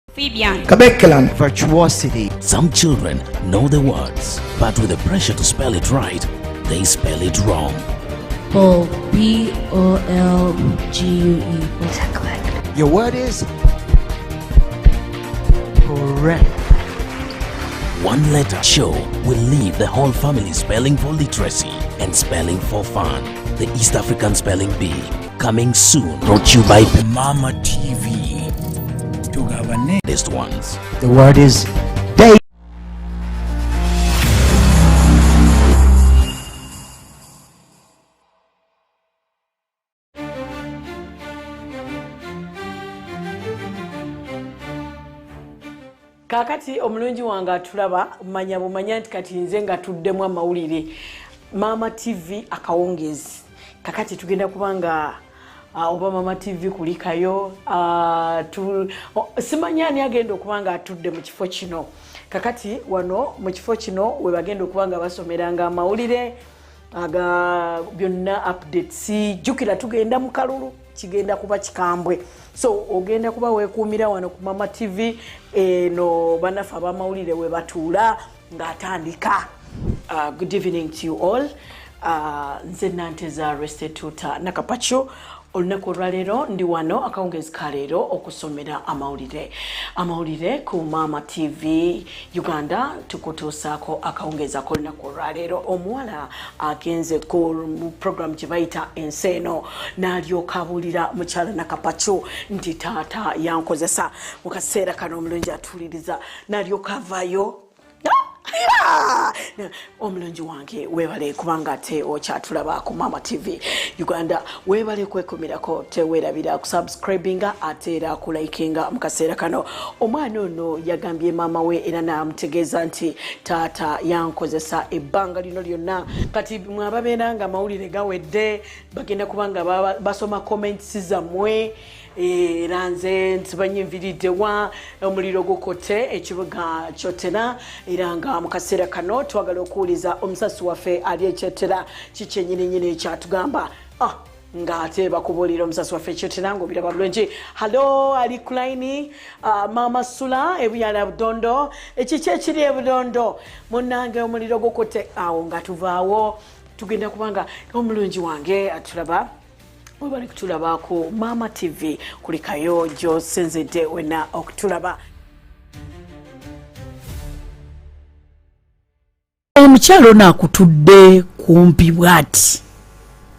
Fabian. Kabeklan. Virtuosity. Some children know the words, but with the pressure to spell it right, they spell it wrong. Paul, P-O-L-G-U-E. Your word is correct. One letter show will leave the whole family spelling for literacy and spelling for fun. The East African Spelling Bee, coming soon. Brought to you by Mama TV. To our next ones. The word is day. Kakati omulungi wange atulaba manya bumanya nti kati nze nga tuddemu amawulire Mama TV akawongezi. Kakati tugenda kubanga oba Mama TV kulikayo simanyani agenda okubanga atudde mu kifo kino. Kakati wano mu kifo kino we bagenda okubanga basomeranga amawulire aga byonna updates. Jukira tugenda mu kalulu kigenda kuba kikambwe. So ogenda kuba weekuumira wano ku Mama TV no banafa abamawulire we batuula ng'atandika. Good evening to you all. Nze Nanteza Restituta Nakapacho olunaku olwaleero ndi wano akawungezi kaleero okusomera amawulire ku Mama TV Uganda. Tukutuusaako akawungezi ak'olunaku olwaleero. Omuwala agenze ku program gye bayita Enseeno n'alyoka abuulira mukyala Nakapacho nti taata yankozesa mu kaseera kano omulungi atuuliriza n'alyoka avaayo. Omulungi wange webale kubanga ate okyatulaba ku Mama TV Uganda. Webale kwekumirako tewerabira ku subscribinga ate era ku likinga mu kaseera kano. Omwana ono yagambye mama we era namutegeeza nti taata yankozesa ebbanga lino lyonna. Kati mwababeera nga amawulire gawedde bagenda kubanga basoma comments zammwe. Era nze ntibanyinviriddewa omuliro gukotte ekibuga kyotera era nga mu kaseera kano twagala okuwuliza omusasi waffe ali ekyetera kikyenyinyini ekyatugamba ng'ate bakubuulira omusasi waffe ekyetera ng'obiraba bulungi. Halo ali ku line Mama Sula ebuyala Budondo ekiki ekiri ebudondo munnange omuliro gukotte awo nga tuvaawo tugenda kubanga omulungi wange atulaba webali kutulaba ku Mama TV kulikayo jo senzedde wena okutulaba. Omukyalo nakutudde kumpi bwati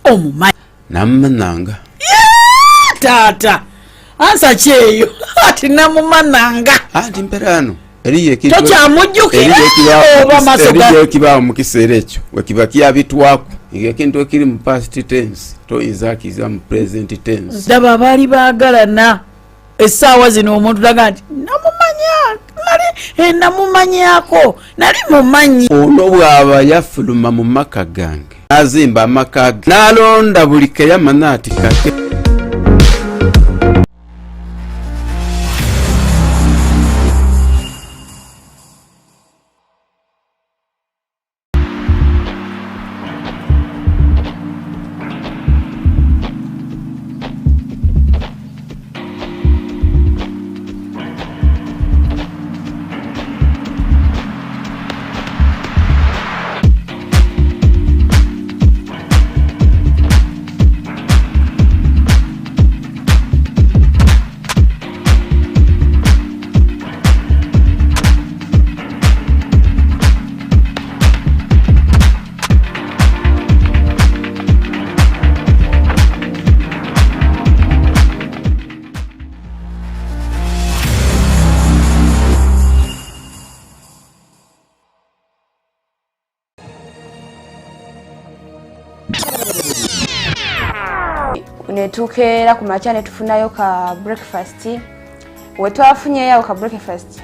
omumanyi namumananga taata ansa kyeyo ati namumananga ati mperano eriye tokyamujjukira oba masoga kibaawo mu kiseera ekyo wekiba kyabitwako ekintu ekiri mu past tense toyinza akiza mu present tense. Daba baali baagalana essaawa zino omuntu laga nti namumanyako nali mumanyi. Ono bw'aba yafuluma mu maka gange n'azimba amaka ge n'alonda buli keyamanya ati kake netukeera ku makya ne tufunayo ka breakfast. We twafunyeyo ka breakfast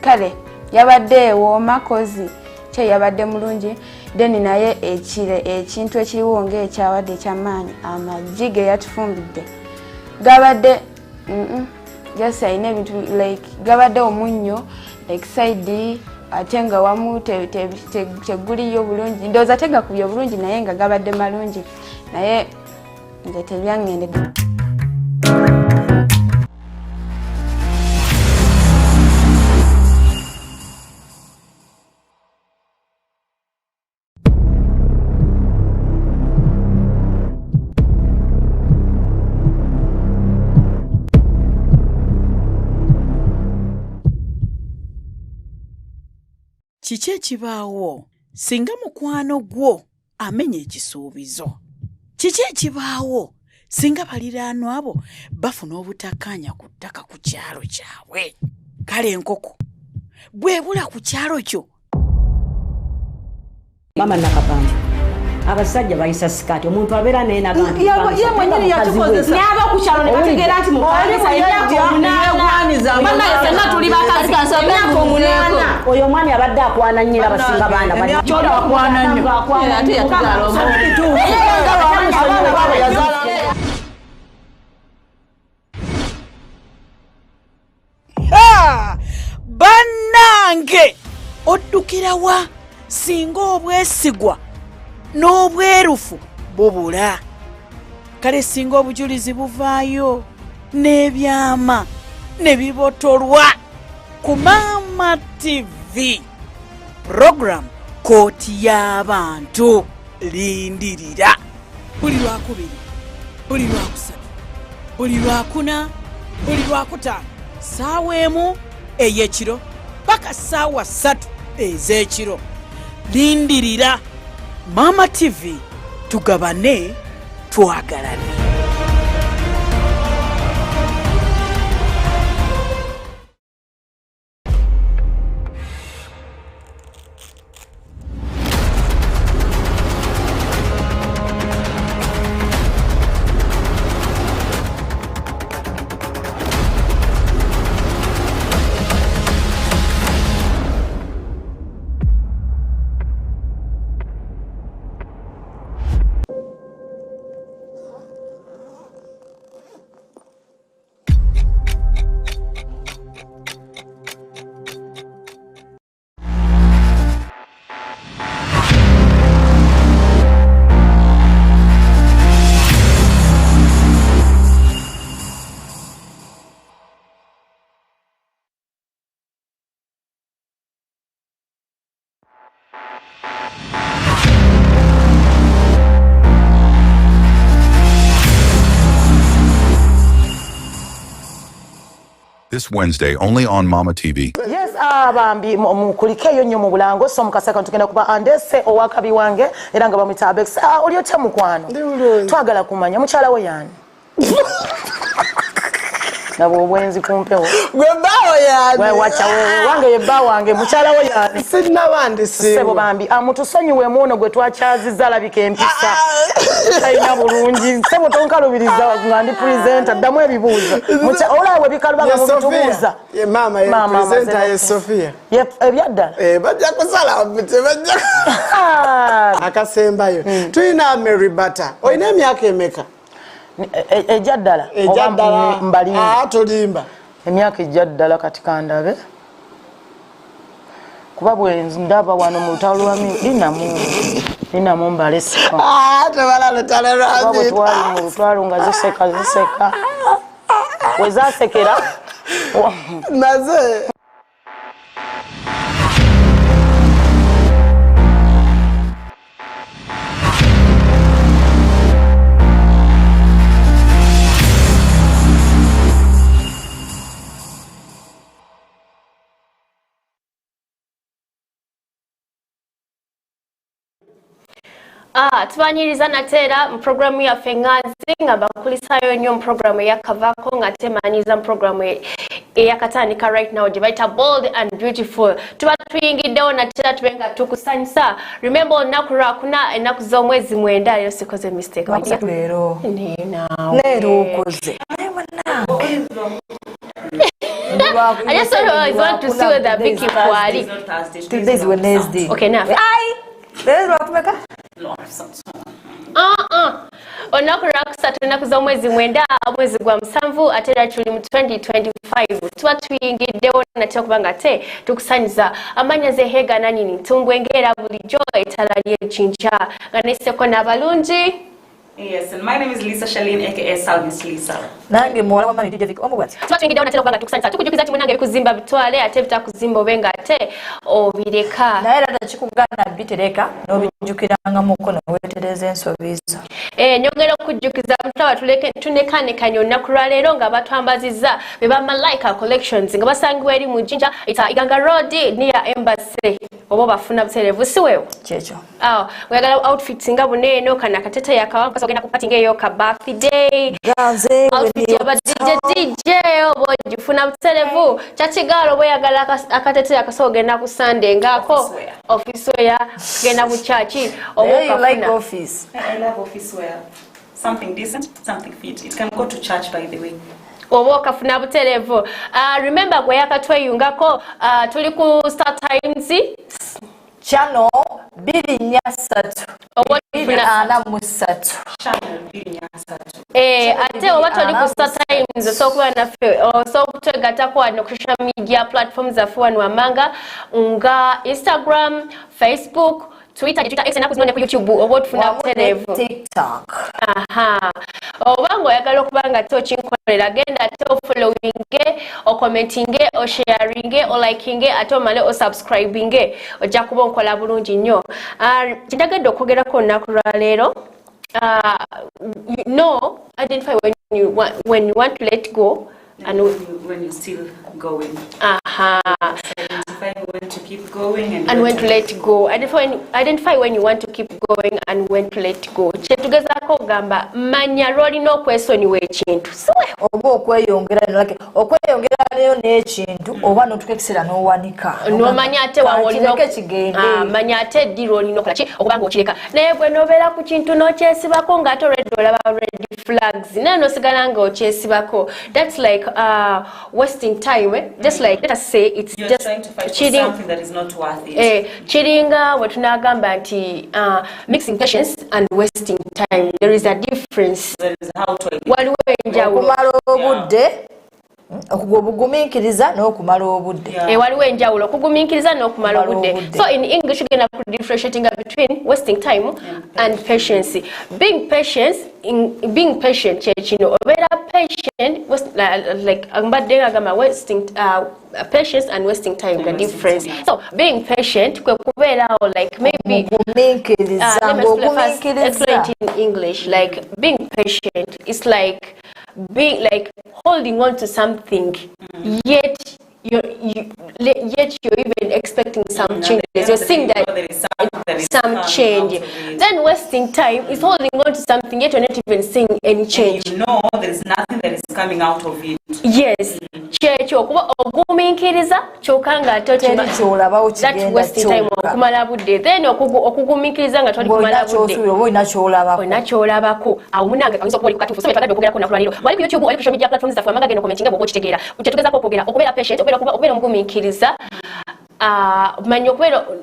kale yabadde ewooma kozi kye yabadde mulungi. Then naye ekintu ekiriwo ng'ekyawadde ekyamaanyi amagi ge yatufumbidde gabadde just ayina ebintu like gabadde omunnyo like side ate nga wamu teguliyo bulungi. Ndowooza tegakubye bulungi naye nga gabadde malungi naye nze tebyangendedde. kiki ekibaawo singa mukwano gwo amenya ekisuubizo? Kiki ekibaawo singa baliraanwa abo bafuna obutakkaanya ku ttaka ku kyalo kyabwe? Kale enkoko bwebula ku kyalo kyo. Mama nakapanda abasajja bayisa sikati omuntu abeera naye nabantu ye mwenyini yakikozesa n'aba ku kyalo ne bategeera nti mukanisa yegwaniza mama yesena tuli bakazi kansobeko muneko oyo omwami abadde akwana nnyira abasinga baana bali kyola akwana nnyo ate yatugala omuntu Bannange oddukira wa singa obwesigwa n'obwerufu bubula? Kale singa obujulizi buvaayo n'ebyama ne bibotolwa ku Mama TV program kooti y'abantu lindirira buli lwakubiri buli lwakusatu buli lwakuna buli lwakutaano ssaawa emu ey'ekiro paka ssaawa 3 ez'ekiro. Lindirira Mama TV, tugabane twagalane. This Wednesday, only on Mama TV. yes abambi mukulikeyo nnyo mu bulango so mukasaka tugenda kuba andese owakabi wange era nga bamwita Abex oli otya mukwano twagala kumanya mukyala we yani nabo obwenzi kumpewo gwe bawo yani we wacha wewe wange ye bawo wange mukyala we yani sinna bandi sebo bambi amutusonyiwe muno gwe twakyaziza labika empisa ayina bulungi sebo tonkalubiriza ngandi presenter ddamu ebibuuzo olawe bikalubanga mu bitubuuza ye mama ye presenter ye Sofia ye ebyadda bajja kusala mbite bajja akasembayo tuyina Mary Butter oyina emyaka emeka? Ejaddala mbali tolimba emyaka ejaddala kati kandabe kuba bwe ndaba wano mu lutalo lwami linamu mbalesika tebala lutalo lwami twali mu lutalo nga ziseka wezasekera naze tubanyiriza nateera mu programu yaffe Nganzi nga bakulisayo nnyo mu programu eyakavako nga temanyiza mu programu eyakatandika right now gye bayita Bold and Beautiful. Tuba tuyingiddewo nateera tube nga tukusanyusa. Remember olunaku lwakuna ennaku z'omwezi 9 yo sikoze mistake leero okoze I just want to see whether Vicky Kwari. Today is Wednesday. Okay, now. Leero akumeka? Onaku lwakusatu ennaku z'omwezi 9 omwezi gwa 7 ate era tuli mu 2025 tuba tuyingiddewo natera kubanga ate tukusanyiza amanya zehega nanini tumbwengeera bulijjo ettala ly'ejjinja nga neseko n'abalungi Yes, and my name is Lisa Shalene, aka Salvis Lisa. Nange muwala wa mami DJ Vic omubwati. Twatwingiddewo natera okubanga tukusanyusa tukujukiza ti munange bikuzimba bitwale ate bitakuzimba obe ng'ate obireka. Naye era tekikugaana bitereka n'obijjukiranga mu mukono weetereza ensobi zo. Nyongera okujjukiza mutaba tunekaanekanye olunaku lwaleero nga batwambazizza be ba Malaika Collections nga basangibwa eri mu Jinja Iganga Road near Embassy oba bafuna buserevu siweewo kyekyo. Oyagala outfits nga buneeno kana katete yakawa kasogenda ku party ngeyo ka birthday outfit ya DJ oba ogifuna buserevu kyakigalo bweyagala akatete yakasogenda ku Sunday ngako office wear genda mu church oba you like office. I love office wear. Something decent, something fit. It can go to church, by the way. Oba okafuna buterevu. Remember gwe yakatweyungako tuli ku Star Times channel 243 ate oba toli ku Star Times osokuba naffe osokutwegattako wano ku social media platforms zaffe wano Amanga nga Instagram, Facebook, Twitter, X enaku zino ne ku YouTube oba otufuna buterevu. TikTok. Oba ng'oyagala okuba nga tokinkolera genda ate ofollowinge, okommentinge, osharinge, olikinge ate omale osubscribinge ojja kuba onkola bulungi nnyo. Kindagadde okwogerako olunaku lwa leero. Identify when you want to let go and when you're still going. Identify when to keep going and when to let go. Identify when you want to keep going and when to let go. Kyetugezako ogamba manya lw'olina okwesonyiwa ekintu oba okweyongerayo n'ekintu oba n'otukekisera n'owanika n'omanya ate manya ate ddi lw'olina okola ki okuba ng'okireka naye bwe n'obeera ku kintu n'okyesibako ng'ate already olaba red flags naye n'osigala ng'okyesibako. That's like wasting time. Just like let us say it's you're just trying to fight cheating. For something that is not worth it. Chiringa wetunagamba nti mixing patience and wasting time. There is a difference. There is how to waliwo enjawulo okumala obudde okugumiikiriza n'okumala obudde. Waliwo enjawulo okugumiikiriza n'okumala obudde. So in English we're differentiating between wasting time and patience. Being patient kyekino obeera patient like mbadde ngagamba wasting patience and wasting time the difference. So being patient kwe kubeerawo like maybe explain it in English like being patient is like being like holding on to something yet you're even expecting some changes. You're seeing that some change. Then wasting time is holding on to something yet you're not even seeing any change. You know there's nothing that is coming out of it. Yes. Okugumiikiriza kyokanga that's wasting time okumala budde. Then okugumiikiriza nga toli kumala budde. Olina kyolabako. Awo munange kayinza okuba oli kukatuufu. So twagadde okwogerako olunaku lwaleero. Wali ku YouTube, wali ku social media platforms zaffe Amanga genda commentinga bw'oba okitegeera. Kyetugezako okwogera okubeera patient, okubeera omugumiikiriza.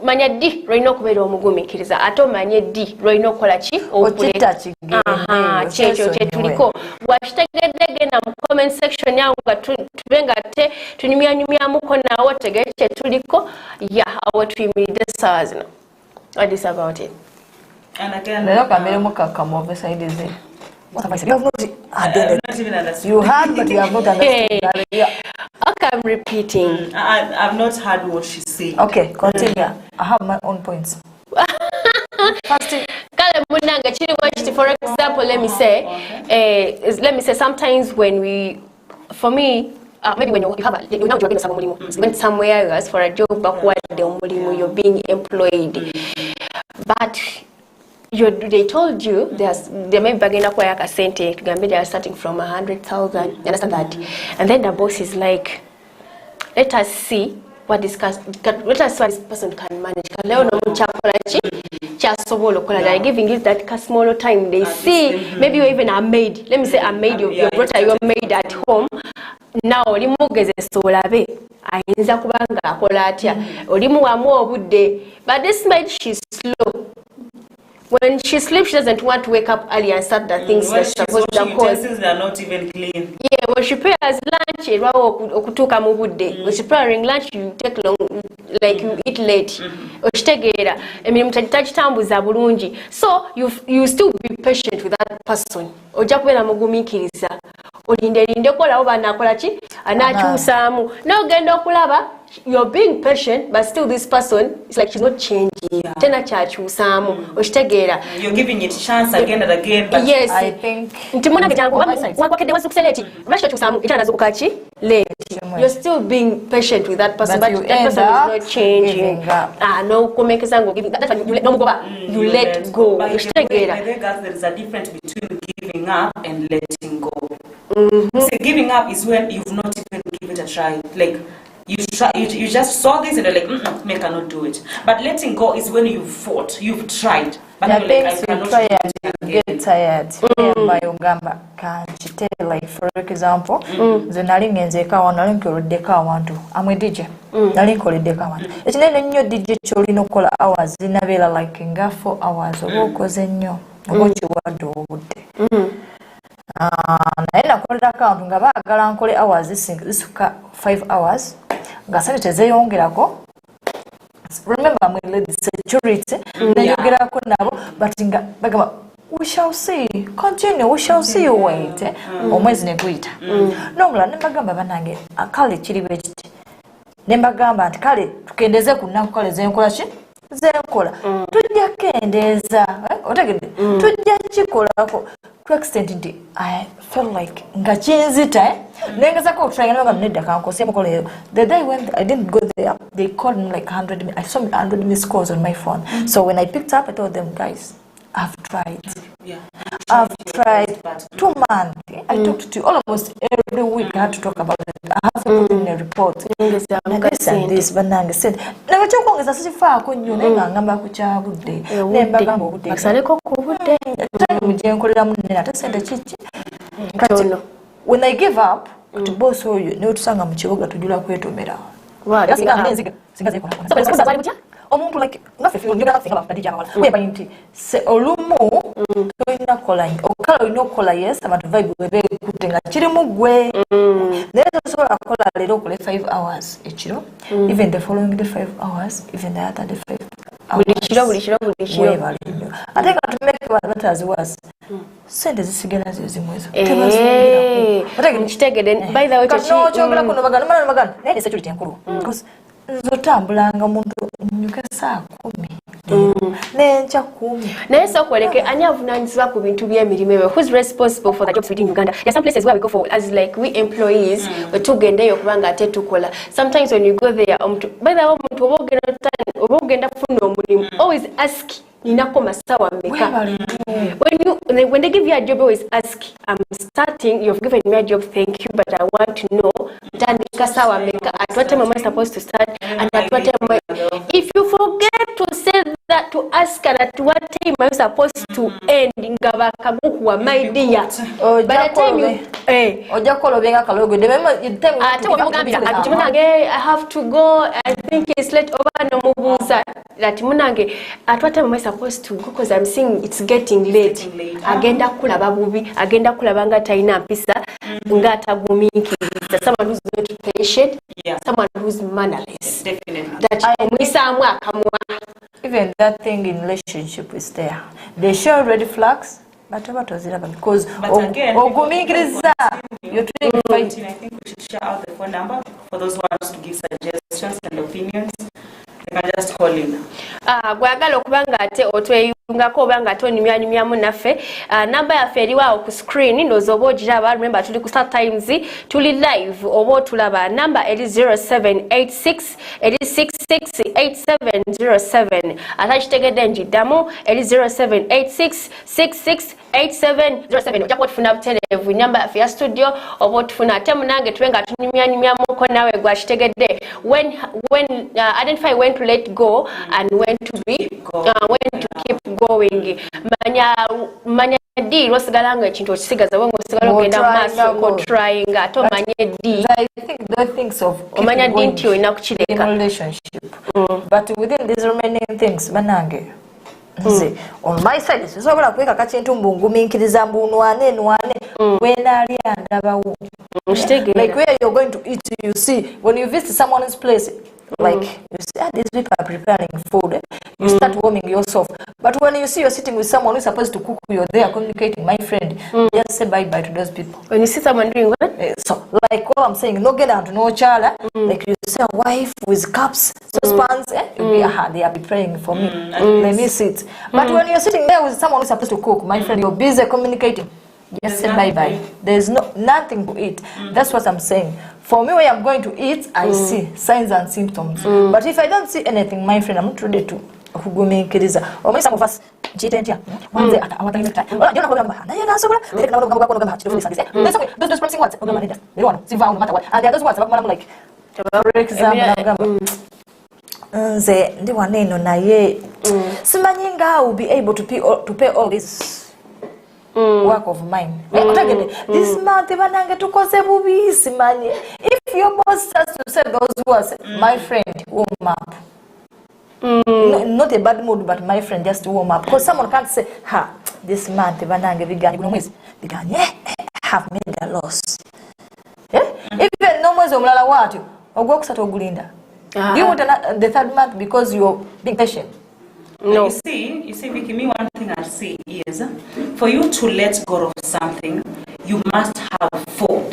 Manya ddi lw'olina okubeera omugumiikiriza ate omanye ddi lw'olina okukola ki kyekyo kyetuliko. Bwakitegedde genda mu comment section yawo nga tube nga te tunyumyanyumyamuko naawe otegere kyetuliko awo tuyimiridde essaawa zino. What is about it? And again, you have not understood. You heard, but you have not understood. Okay, I'm repeating. I've not heard what she's saying. Okay, continue. I have my own points. For example, let me say, sometimes when we, for me, maybe when you have went somewhere else for a job, you're being employed, but they told you they may begin a sente, they are starting from 100,000. You understand that? And then the boss is like, let us see what this person can manage. They're giving you that small time. They see maybe you're even a maid. Let me say a maid, your daughter, your maid at home. Now olimugeze solabe ayinza kubanga akola atya olimuwamu obudde, but this maid she's slow. When she sleeps, she doesn't want to wake up early and start the things that she's supposed to do. Utensils are not even clean. Yeah, when she prepares lunch, when she's preparing lunch, you take long, like you eat late. So you still be patient with that person. You're being patient, but still this person is like she's not changing. You're giving it a chance again and again. But yes, I think you're still being patient with that person, but that person is not changing. You let go. There is a difference between giving up and letting go. See, giving up is when you've not even given it a try. Like you just saw this and you're like, I cannot do it. But letting go is when you've fought, you've tried. But you're like, I cannot do it. Get tired. By Uganda, like for example, the Naling and Zeka or Nalinko Deka want to. I'm a DJ. Nalinko Deka one. It's not a new DJ Cholino call hours in a villa like in 4 hours or walkers in you. What you want to do. Naenda kuleta account nga baagala nkole hours zisuka 5 hours nga sente zeyongerako. Remember I'm with the security nayogerako nabo but nga bagamba we shall see, continue, we shall see you wait omwezi neguyita nongula nembagamba banange akale kiri bwekiti nembagamba nti kale tukendeze ku nnaku kale zenkola ki zenkola tujja kendeza otegedde tujja kikolako to extent nti I felt like nga kinzita nengezako try nga nedda kankose mukole the day when I didn't go there they called me like 100 I saw 100 missed calls on my phone. So when I picked up I told them, guys, I've tried. I've tried 2 months. I talked to you almost every week. I had to talk about it. I have to put in a report. This and this, but Nanga said, never talk on as if I couldn't you never go to child day. Never go to Saleko day. When I give up, to both of you, no sang am chivoga to do la kwetu mera. That's omuntu like naffe ngenda kusinga bakadija wala weba nti se olumu toina kola okala ino kola yes abantu vibe webe kutenga kiri mugwe nezo sola kola lero kule 5 hours ekiro even the following the 5 hours even the other the 5 hours bulishiro ate ka to make what as was sende zisigana zimwezo kitegede by the way no chogala kuno bagana nene security enkuru because nzotambulanga muntu nyuka saa 10 nencha 10 naye sokoleke ani avunanyizibwa ku bintu by'emirimu ebyo who's responsible for the jobs within Uganda. There are some places where we go for as like we employees we tugendeyo kubanga ate tukola. Sometimes when you go there by the way omuntu obogenda funa omulimu always ask ninako masawa meka when they give you a job always ask I'm starting, you've given me a job, thank you, but I want to know sawa meka at what time am I supposed to start and at what time if you forget to say that to ask at what time I'm supposed to end ngaba kagukuwa my dear by the time you ojakolo benga kalogo de mema I have to go, I think it's late over no mubuza that munange at what time am I supposed to go because I'm seeing it's getting late agenda kulaba bubi agenda kulabanga taina mpisa ngata gumikiriza someone who's not patient, someone who's mannerless. Definitely. That even that thing in relationship is there. They show red flags, but what was it because again, you're trying to fight. I think we should share out the phone number for those who want to give suggestions and opinions. They can just call in. Gwagala okubanga ate otweyungako obanga tonimyanimyamu naffe namba yaffe eriwa ku screen ndozo oba ogiraba. Remember tuli ku Star Times tuli live oba otulaba namba eri 0786 eri 668707 ate kitegedde njiddamu eri 0786 668707 ojja kuba otufuna butereevu namba yaffe ya studio oba otufuna ate munange tube nga tunimyanimyamuko nawe gwakitegedde when identify when to let go and when to when to keep going. Manya D losigalanga ekintu okisigaza bongo osigala ogenda maaso ko trying ato manye D. I think the things of omanya D nti olina kukireka relationship but within these remaining things banange On my side, so I quick a catching to Munguminkizambu, when I like where you're going to eat, you see, when you visit someone's place, like you see, these people are preparing food, you start warming yourself. But when you see you're sitting with someone who's supposed to cook, you're there communicating, my friend, just say bye-bye to those people. When you see someone doing what? So, like what I'm saying, no get out, no chala, like you say a wife with cups, saucepans, you'll be, they are preparing for me, let me sit. But when you're sitting there with someone who's supposed to cook, my friend, you're busy communicating. Just say bye-bye. There's nothing to eat. That's what I'm saying. For me, when I'm going to eat, I see signs and symptoms. But if I don't see anything, my friend, I'm not ready to go make it. Or maybe some of us cheat and one day at our time. Those promising words, no matter what. And the other words, I'm like, for example, the one name on Naye Simanyinga will be able to pay all this. Work of mine. This month, if your boss starts to say those words, my friend, warm up. Not a bad mood, but my friend, just warm up. Because someone can't say, this month, if I have made a loss. Even no more Zomala what or works at Ogulinda. You want the third month because you're being patient. No. You see, Vicky, me one thing I see is for you to let go of something, you must have fought.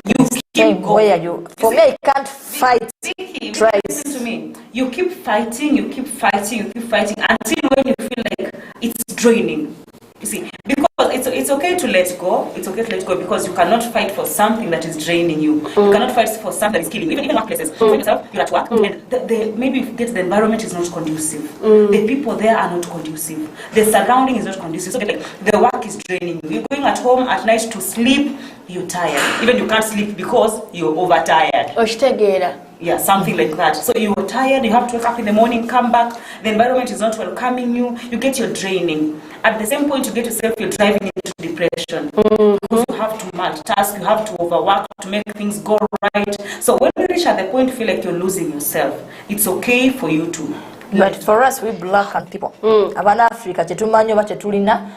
You keep going. For me, I can't fight. Vicky, listen to me. You keep fighting until when you feel like it's draining. You see, because it's okay to let go. It's okay to let go because you cannot fight for something that is draining you. You cannot fight for something that is killing you. Even workplaces. You find yourself, you're at work, and maybe the environment is not conducive. The people there are not conducive. The surrounding is not conducive. So like the work is draining you. You're going at home at night to sleep. You're tired. Even you can't sleep because you're overtired. Yeah, something like that. So you're tired, you have to wake up in the morning, come back, the environment is not welcoming you, you get your draining. At the same point, you get yourself, you're driving into depression. Because you have to multitask, you have to overwork to make things go right. So when you reach at the point you feel like you're losing yourself, it's okay for you to. But for us, we black and people, Abana Africa, Chetumanyo, Chetulina,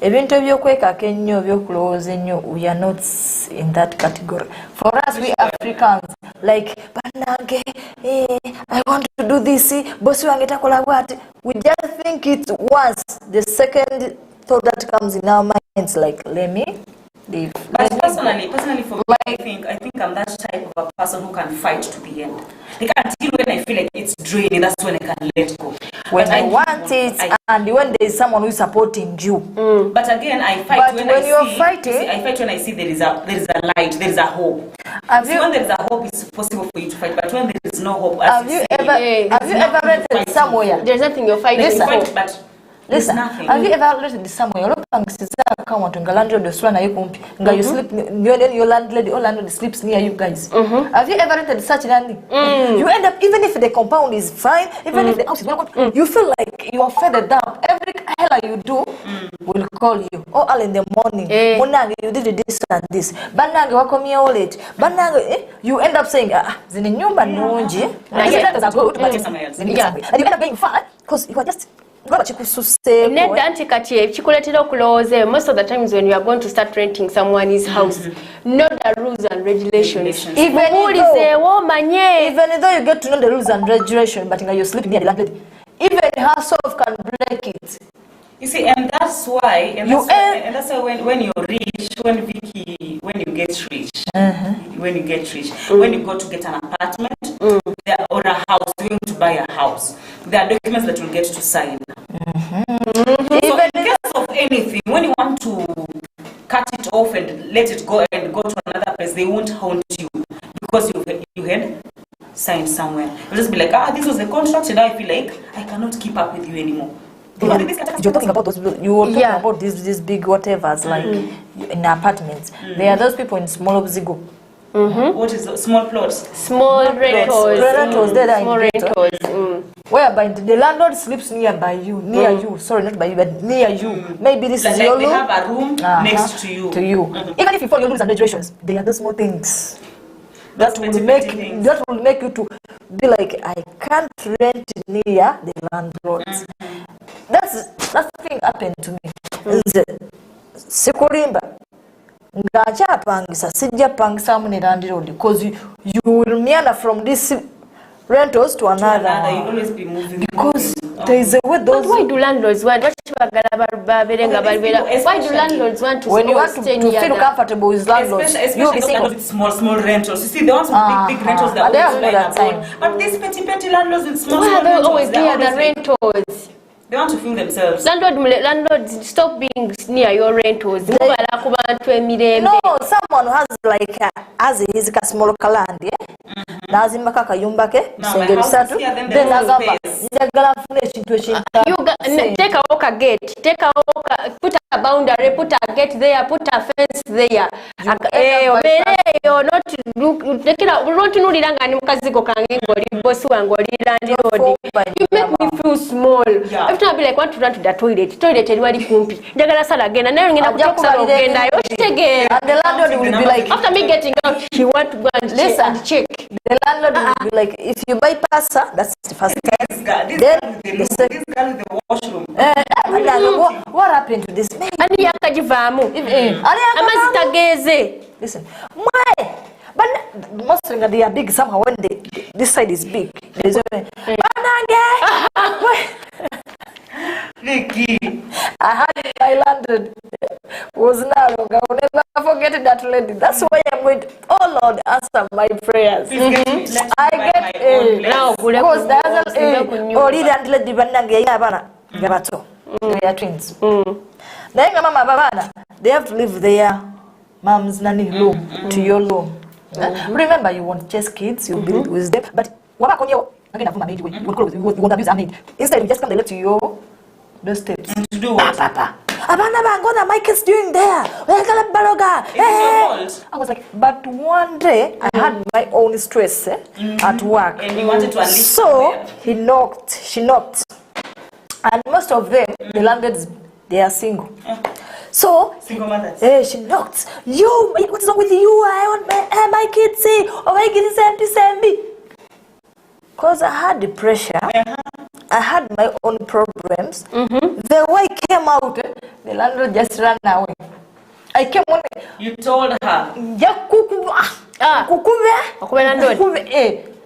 Ebintu byokwekaka ennyo byokulowooza ennyo, we are not in that category. For us, we Africans, like banange, I want to do this, bosi wange takola bwati. We just think it once. The second thought that comes in our minds, like, let me live. But personally for me, I think I'm that type of a person who can fight to the end. Like until when I feel like it's draining, that's when I can let go. When I want it, and when there is someone who is supporting you. But again, I fight when you're fighting. I fight when I see there is a light, there is a hope. When there is a hope, it's possible for you to fight. But when there is no hope, have you ever read somewhere? There's nothing you're fighting for. Listen, have you ever read somewhere? You sleep near your landlady or landlord sleeps near you guys. Have you ever rented such landing? You end up, even if the compound is fine, even if the house is well, you feel like you are fed up. Every hell you do will call you. Oh, all in the morning. You did this and this. Banange wakomi all late. Banange, you end up saying, Zininyumba nunji. And you end up being fat because you are just. Most of the times when you are going to start renting someone's house, know the rules and regulations. Even though you get to know the rules and regulations, but you're sleeping near the landlady, even herself can break it. You see, and that's why, when you're rich, when you get rich, when you go to get an apartment or a house, you're going to buy a house, there are documents that you'll get to sign. So in case of anything, when you want to cut it off and let it go and go to another place, they won't haunt you because you had signed somewhere. You'll just be like, this was the contract, and now I feel like I cannot keep up with you anymore. You're talking about those. You were talking about these big whatevers, like in apartments. There are those people in small obzigo. What is small plots? Small rentals. Small rentals. Whereby the landlord sleeps near you. Sorry, not by you, but near you. Maybe this is your room. They have a room next to you. Even if you follow your rules and regulations, they are the small things that will make you to be like, I can't rent near the landlords. That's the thing happened to me. Sikulimba. Ngacha pangisa, sija pangisa mune landlord because you will meander from this rentals to another. You always be moving. Because there is a way those. But why do landlords want? Why do landlords want to? When you want to feel comfortable with landlords, especially with small rentals. You see, they want big rentals that but these petty landlords with small rentals. Why are they always near the rentals? They want to feel themselves. Landlords, stop being near your rentals. No, someone who has like has his small land, yeah. Lazima kayumba ke senge bisatu then agamba njagala fune ekintu ekintu take a gate, put a boundary, put a gate there, put a fence there. Not nuliranga ni mukazigo kange ngoli boss wange oli landlord. You make me feel small. Every time I be like, want to run to the toilet eriwali kumpi njagala sala genda nayo ngenda kutokusala ogenda yo kitegera. And the landlord will be like, after me getting out, he want to go and check. The landlord will be like, if you bypass her, that's the first time. This girl in the washroom. What happened to this man? Ani yakajivaamu. Amazitageze. Listen, why? But mostly they are big somehow when this side is big. There's Vicky. I had my landlord was narrow. I will never forget that lady. That's why I'm going to, oh Lord, answer my prayers. I get because the other landlady they are twins. Mama babana, they have to live their mom's nanny room to your room. Remember, you want chase kids, you build with them, but what on your instead you just come to your doorsteps. To do what? Abana my kids doing there. I was like, but one day I had my own stress at work. And you wanted to unleash so she knocked. And most of them, the landlords, they are single. So single mothers. She knocked. You, what's wrong with you? I want my kids say, oh my kids send me. Because I had the pressure. I had my own problems. The way I came out, the landlord just ran away. I came on. You told her.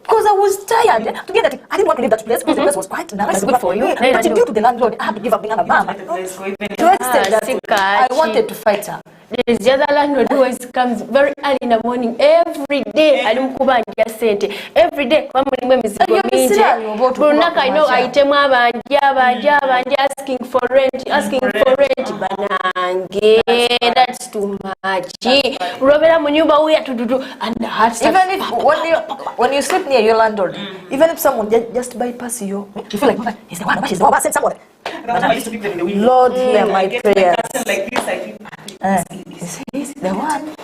Because I was tired. To get that, I didn't want to leave that place because the place was quite nice. Good for you. But due to the landlord, I had to give up being a mom. To extend that, I wanted to fight her. There's the other landlord who always comes very early in the morning every day. Every day. I know item asking for rent. That's too much. Even if when you sleep near your landlord, even if someone just bypass you feel like he's the one, she's the one, send someone. Lord, hear my prayers. Like this, Is the one?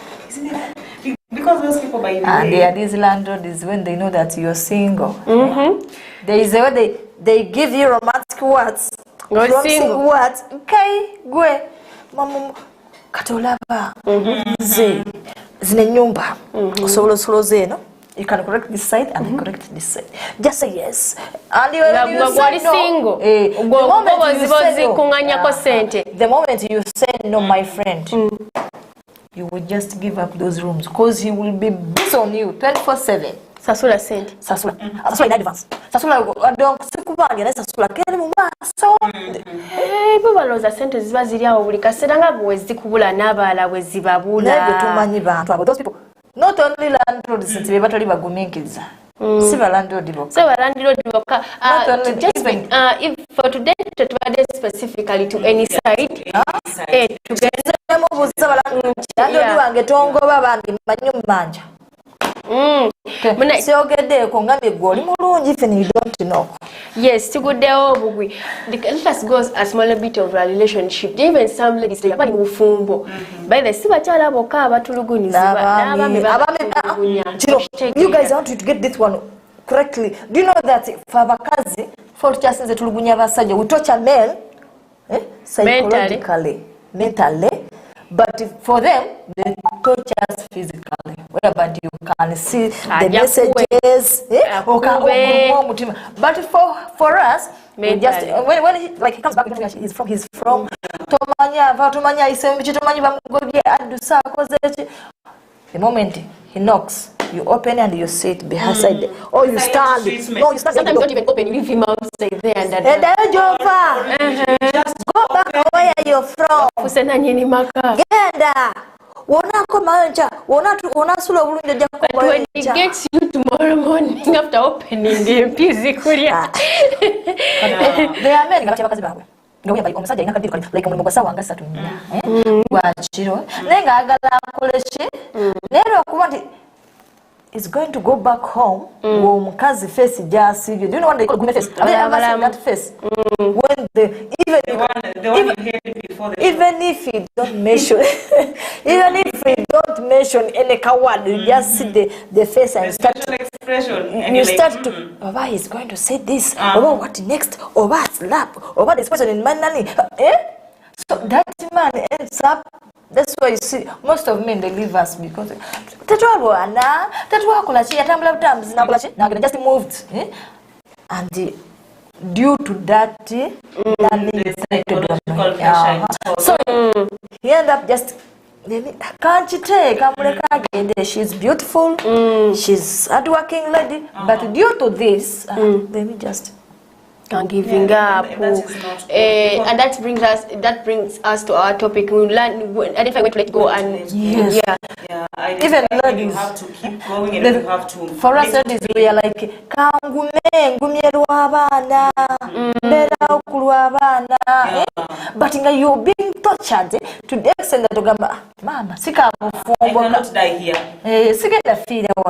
Because those people by the and they are these landlords when they know that you're single. There is a way they give you romantic words. Single words. Okay, go. Mama katolaba. Zine nyumba. Solo zeno. You can correct this side and correct this side. Just say yes. And you say no. The moment you say no, my friend, you will just give up those rooms because he will be busy on you 24/7. Sasula sent. Sasula in advance. Sasula don't sikubanga sasula kene mu maso. Baloza sente ziba ziri awo buli kaseera nga bwe zikubula n'abaala bwe zibabula. Naye tumanyi bantu abo those people. Not only landlords since we batali baguminkiriza. Siba landlord boka. If for today to specifically to any side. Tugende mu busaba landlord wange tongoba bandi manyu manja. Siogedde ko ngambe goli mulungi if you don't know. Yes, tuguddewo bugwi. Let us go a small bit of a relationship. Even some ladies they are mufumbo. By the sibakyala boka abatulugunyiza you guys want to get this one correctly. Do you know that for abakazi for chances etulugunya abasajja we torture men psychologically, mentally, but for them they touch us physically, whereby you can see the messages, but for us, we just when he, like he comes back, he's from Tomanya, the moment he knocks, you open and you sit beside, or you stand. No, you stand. Sometimes you don't even open. You leave him outside there and just go back where you're from. Genda. When he gets you tomorrow morning after opening the physically. They are men. Omusajja alina kadiri like omulimu gwa ssaawa nga 3 gwakiro naye ng'agala akoleki naye lwokuba nti is going to go back home omukazi face gy'asiibye. Do you know what they call women face? Have you ever seen that face? When even if you don't mention even if you don't mention any word, you just see the face and start expression. You start to Oba is going to say this, Oba what next, Oba slap, Oba this person in Manani. So that man ends up. That's why you see most of men they leave us because just moved, and due to that so he end up just can't you take she's beautiful, she's hardworking lady, but due to this let me just giving up, and that brings us to our topic. We learn identify when to let go, and even ladies, you have to keep going and you have to. For us ladies, we are like but you're being tortured to the extent that mama sika I cannot die here. Sika the feel there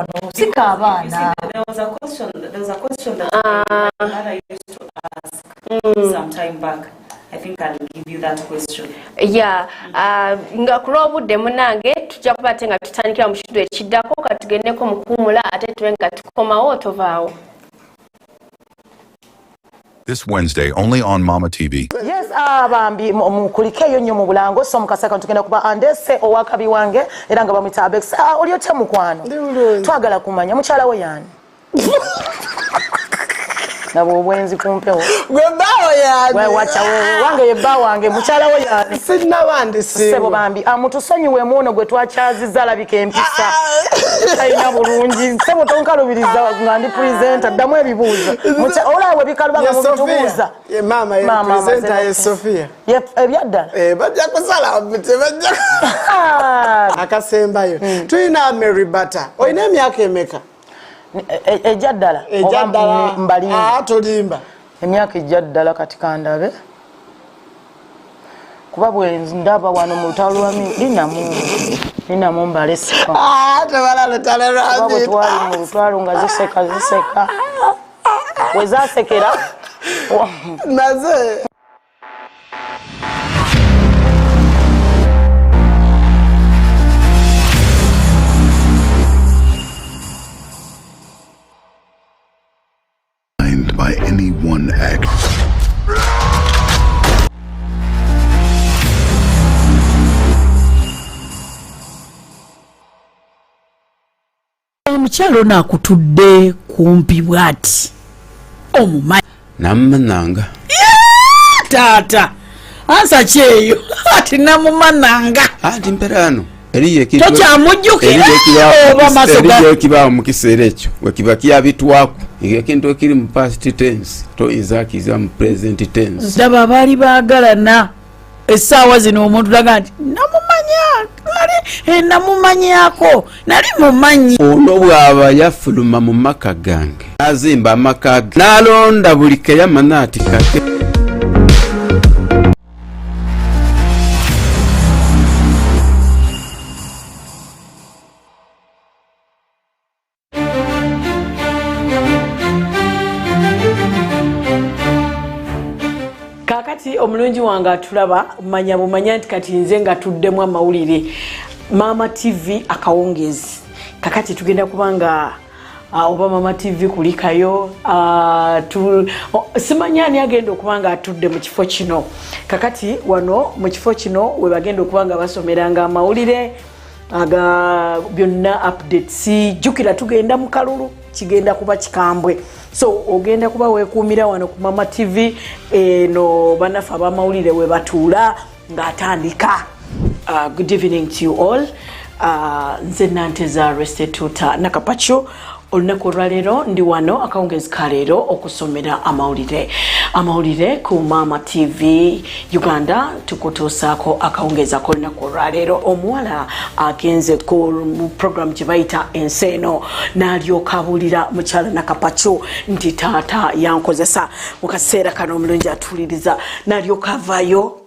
was a question that my mother used to ask some time back. I think I'll give you that question. Nga kulobudde munange tujja kubate nga tutandikira mu kitundu ekiddako katugendeko mukuumula ate tube nga tukomawo tovaawo. This Wednesday only on Mama TV. Yes, bambi mukulikeyo nnyo mu Bulango so mukasaka tugenda kuba andese owakabi wange era nga bamwita Abex. Oli otya mukwano? Twagala kumanya mukyala we yani. Nabo obwenzi kumpewo. Gwe bawo yani. Wewe wacha wewe wange yebba wange mukyala we yani. Sinna bandi sebo bambi amutusonyiwe muno gwe twakyaziza labika empisa. Ayina bulungi sebo tonkalubiriza ngandi presenter ddamu ebibuuzo. Olawe bikalubaga mu bitubuuza. Ye mama ye presenter ye Sophia. Ye ebyadda. Bajja kusala bute bajja. Akasembayo. Tuyina Mary Butter. Oyina emyaka emeka? Ejaddala mbali tolimba emyaka ejaddala kati kandabe kuba bwe ndaba wano mu lutalo lwami linamu mbalesika tebala lutalo lwami bwe twali mu lutalo nga ziseka we zasekera naze by any one act. Omukyalo nakutudde kumpi bwati omumanyi namumananga taata ansa kyeyo ati namumananga ati mperano ekibaawo mu kiseera ekyo wekiba kyabitwako ekintu ekiri mu past tense toyinza akiza mu present tense. Ndaba baali baagalana essaawa zino omuntu laga nti namumanyako nali mumanyi. Ono bw'aba yafuluma mu maka gange azimba amaka ge n'alonda buli keyamana ati kake omulungi wange atulaba manya bumanya nti kati nze nga tuddemu amawulire Mama TV akawongezi kakati tugenda kubanga oba Mama TV kulikayo simanyani agenda okubanga atudde mu kifo kino kakati wano mu kifo kino we bagenda okubanga basomeranga amawulire aga byonna updates jukira tugenda mu kalulu kigenda kuba kikambwe so ogenda kuba weekuumira wano ku Mama TV eno banafa abamawulire we batuula ng'atandika. Good evening to you all. Nze Nanteza Arrested Tuta Nakapacho olunaku olwaleero ndi wano akawungezi kaleero okusomera amawulire ku Mama TV Uganda tukutuusaako akawungezi ak'olunaku olwaleero. Omuwala agenze ku program gye bayita Enseeno n'alyoka abuulira mukyala Nakapacho nti taata yankozesa mu kaseera kano omulungi atuuliriza n'alyoka avaayo.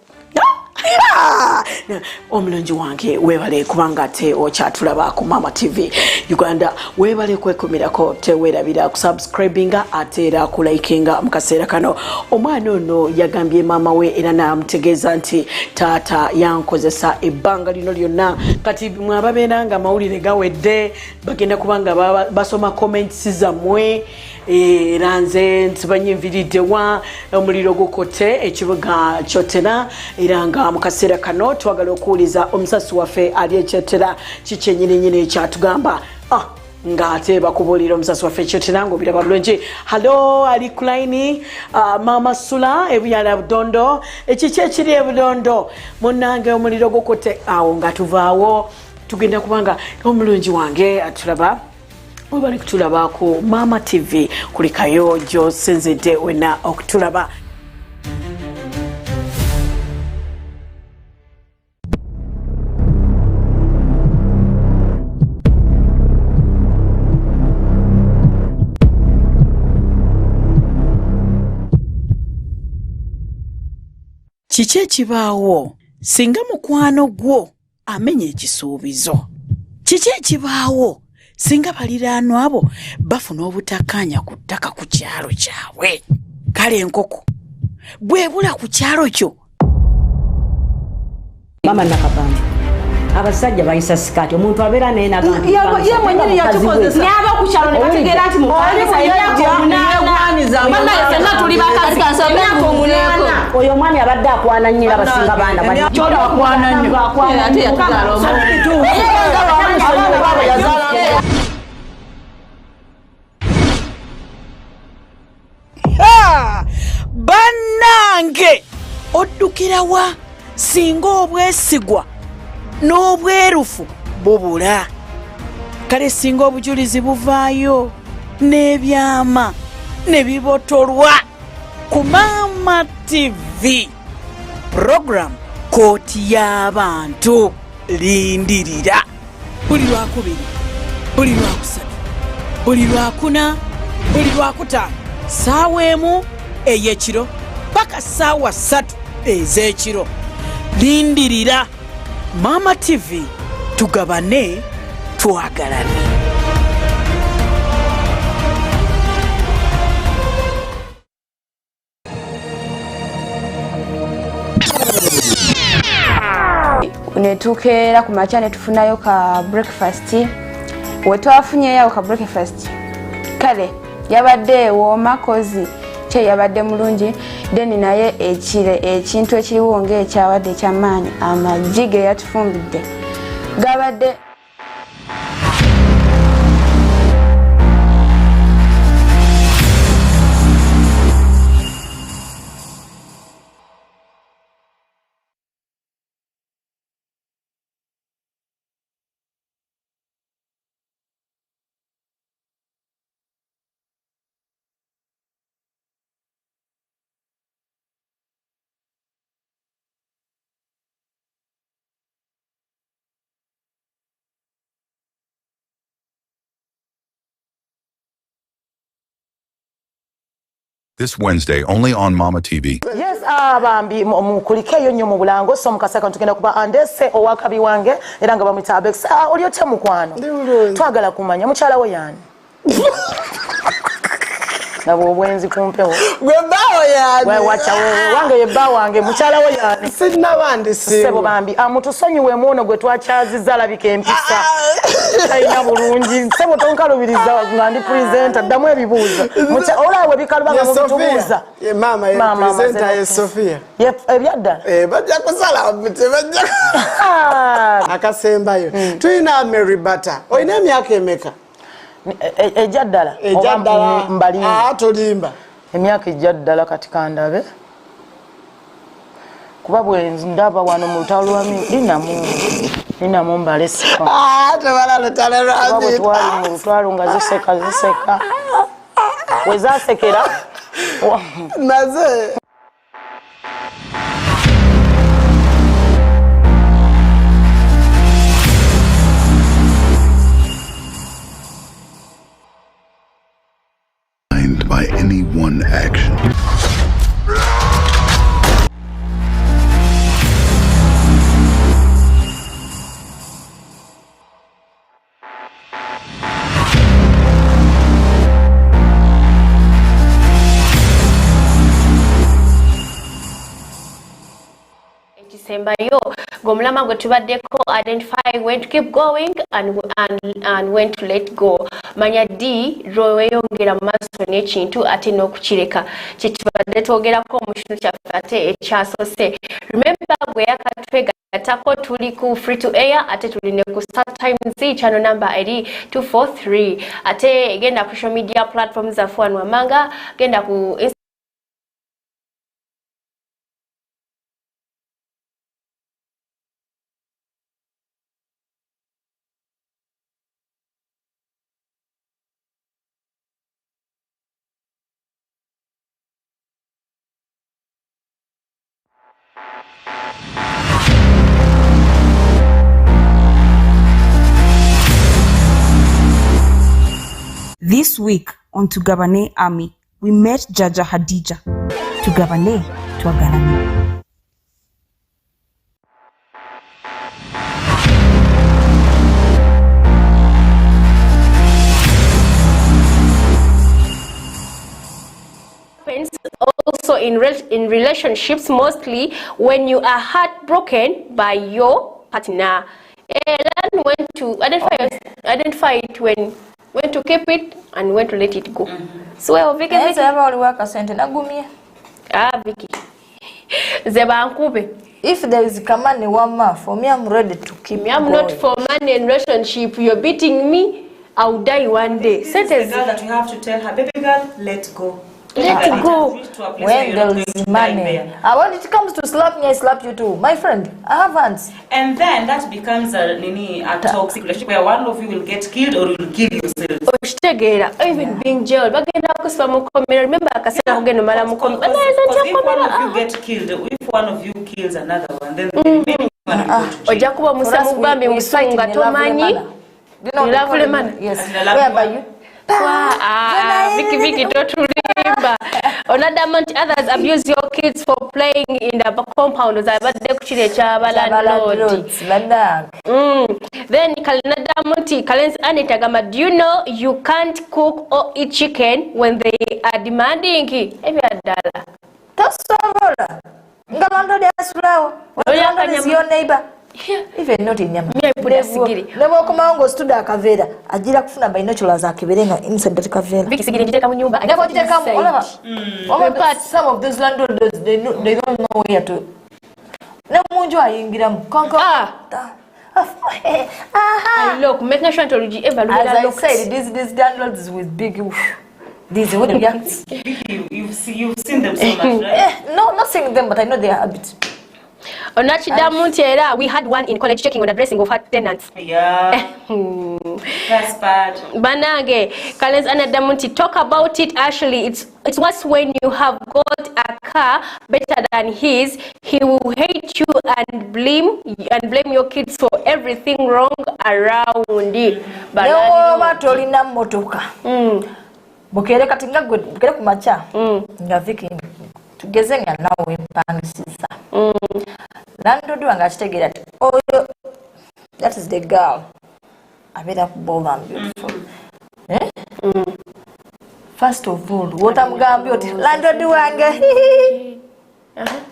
Omulungi wange webale kubanga ate okyatulaba ku Mama TV Uganda webale kwekumirako tewerabira kusubscribinga ate era kulikinga mu kaseera kano. Omwana ono yagambye maama we era n'amutegeeza nti taata yankozesa ebbanga lino lyonna kati mwababeera nga amawulire gawedde bagenda kubanga basoma comments zammwe era nze ntibanyinviriddewa omuliro gukotte ekibuga kyotera era nga mu kaseera kano twagala okuwuliza omusasi waffe ali ekyotera kikyennyininyini ekyatugamba ng'ate bakubuulira omusasi waffe ekyotera ng'obiraba bulungi. Halo ali kulaini Mama Sula ebuyala Budondo ekiki ekiri ebudondo munnange omuliro gukotte awo nga tuvaawo tugenda kubanga omulungi wange atulaba webali kutulaba ku Mama TV kulikayo jo senzedde wena okutulaba. Kiki ekibaawo singa mukwano gwo amenya ekisuubizo? Kiki ekibaawo singa baliraanwa abo bafuna obutakkaanya ku ttaka ku kyalo kyabwe? Kale enkoko bwebula ku kyalo kyo. Mama Nakapanja abasajja bayisa sikati omuntu abeera naye nagamba ye mwennyini yakikozesa nyaba ku kyalo ne bategeera nti mukaanisa emyaka omunana tuli bakazi emyaka omunana oyo omwami abadde akwana nnyira abasinga baana kyola akwana nnyo ate yatugala omuntu bannange oddukirawa singa obwesigwa n'obwerufu bubula. Kale singa obujulizi buvaayo n'ebyama ne bibotolwa ku Mama TV program kooti y'abantu lindirira buli lwakubiri buli lwakusatu buli lwakuna buli lwakutaano ssaawa emu ey'ekiro paka ssaawa 3 ez'ekiro. Lindirira Mama TV tugabane twagalane. Netukeera ku makya ne tufunayo ka breakfast wetwafunyeyo ka breakfast kale yabadde ewooma kozi kye yabadde mulungi deni naye ekintu ekiriwo ng'ekyabadde ekyamaanyi amagi ge yatufumbidde gabadde This Wednesday, only on Mama TV. Yes, bambi mukulikeyo nnyo mu bulango so mukasaka tugenda kuba andese owakabi wange era nga bamwita Abex. Oli otya mukwano? Twagala kumanya mukyala we yani. Nabo obwenzi kumpewo. Gwe bawo yani. Wewe wacha wewe wange ye bawo wange mukyala we yani. Sinna bandi si. Sebo bambi mutusonyiwe muno gwe twakyaziza labika empisa. Taina bulungi. Sebo tonkalubiriza nga ndi presenter ddamu ebibuuzo. Olaawe bikalubanga mu bitubuuza. Ye mama ye presenter ye Sophia. Ye ebyadda. Bajja kusala obute bajja. Akasembayo. Tuyina Mary Butter. Oyina emyaka emeka? Ejaddala. Ejaddala. Mbali. Tolimba. Emyaka ejaddala kati kandabe. Kuba bwe ndaba wano mu lutalo lwami ninamu mbalesika. Tebala lutalo lwami. Twali mu lutalo nga ziseka. Wezasekera. Naze. By any one action. Sembayo gomulama gwe tubaddeko identify when to keep going and when to let go. Manya D lweweyongera mu maaso n'ekintu ate n'okukireka kye tubadde twogerako mu kitundu kyaffe ate ekyasose. Remember gwe yakatwegatako tuli ku free to air ate tuli ne ku Star Times channel number eri 243 ate genda ku social media platforms za Fuan Wamanga genda ku This week on Tugabane Army, we met Jaja Hadija. Tugabane, Twagarane. Also in relationships, mostly when you are heartbroken by your partner. Learn when to identify it when to keep it and when to let it go. So Vicky. Vicky. Zebankube. If there is money one month, for me I'm ready to keep me. I'm going. Not for money and relationship. You're beating me, I'll die one day. This is the girl that you have to tell her, baby girl, let go. Let go. When there is money. When it comes to slap me, I slap you too. My friend, I have hands. And then that becomes a toxic relationship where one of you will get killed or will kill yourself. Even being jailed. Remember, because if one of you get killed, if one of you kills another one, then the remaining one will go to jail. Yes. Where are you? Vicky, don't remember. Another month, others abuse your kids for playing in the compound. Then, another month, do you know you can't cook or eat chicken when they are demanding? That's all. Is your neighbor. Even not in Yama. Never come on, go to the Cavera. I did not find by natural as a Caverina inside the Cavera. I never did come all of us. But some of those landlords, they don't know where to. No more joy in Giram. Look, make no sure to evaluate. As I said, these landlords with big. These are what you've seen them so much, right? No, not seeing them, but I know their habits. We had one in college checking on the dressing of her tenants. Yeah. That's bad. Banage, Kalens Anadamunti, talk about it. Actually, it's worse when you have got a car better than his. He will hate you and blame your kids for everything wrong around it. Bukere katinga good, bukere kumacha. Nga Vicky. Tugeze nga nawe mpangisiza. Landlord wangachitegera ati oyo that is the girl. Abera bold and beautiful. First of all, what I'm gambio oti landlord wange.